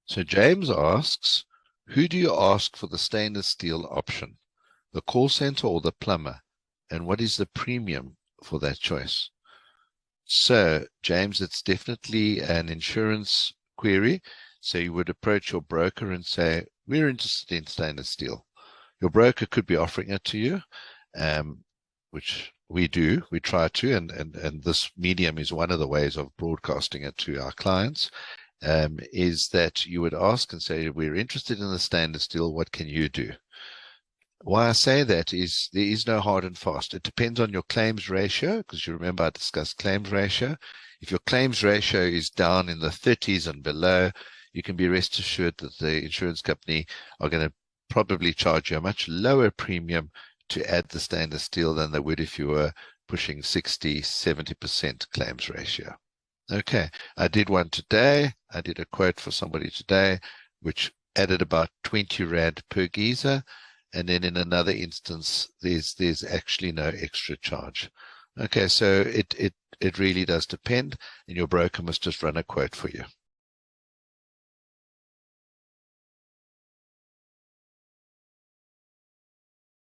So James asks, who do you ask for the stainless steel option? The call center or the plumber? And what is the premium for that choice? So, James, it's definitely an insurance query. So you would approach your broker and say, we're interested in stainless steel. Your broker could be offering it to you, which we do. We try to, and this medium is one of the ways of broadcasting it to our clients, is that you would ask and say, we're interested in the stainless steel. What can you do? Why I say that is there is no hard and fast. It depends on your claims ratio, because you remember I discussed claims ratio. If your claims ratio is down in the 30s and below, you can be rest assured that the insurance company are going to probably charge you a much lower premium to add the stainless steel than they would if you were pushing 60, 70% claims ratio. Okay, I did one today. I did a quote for somebody today, which added about 20 Rand per geyser. And then in another instance, there's actually no extra charge. Okay, so it really does depend, and your broker must just run a quote for you.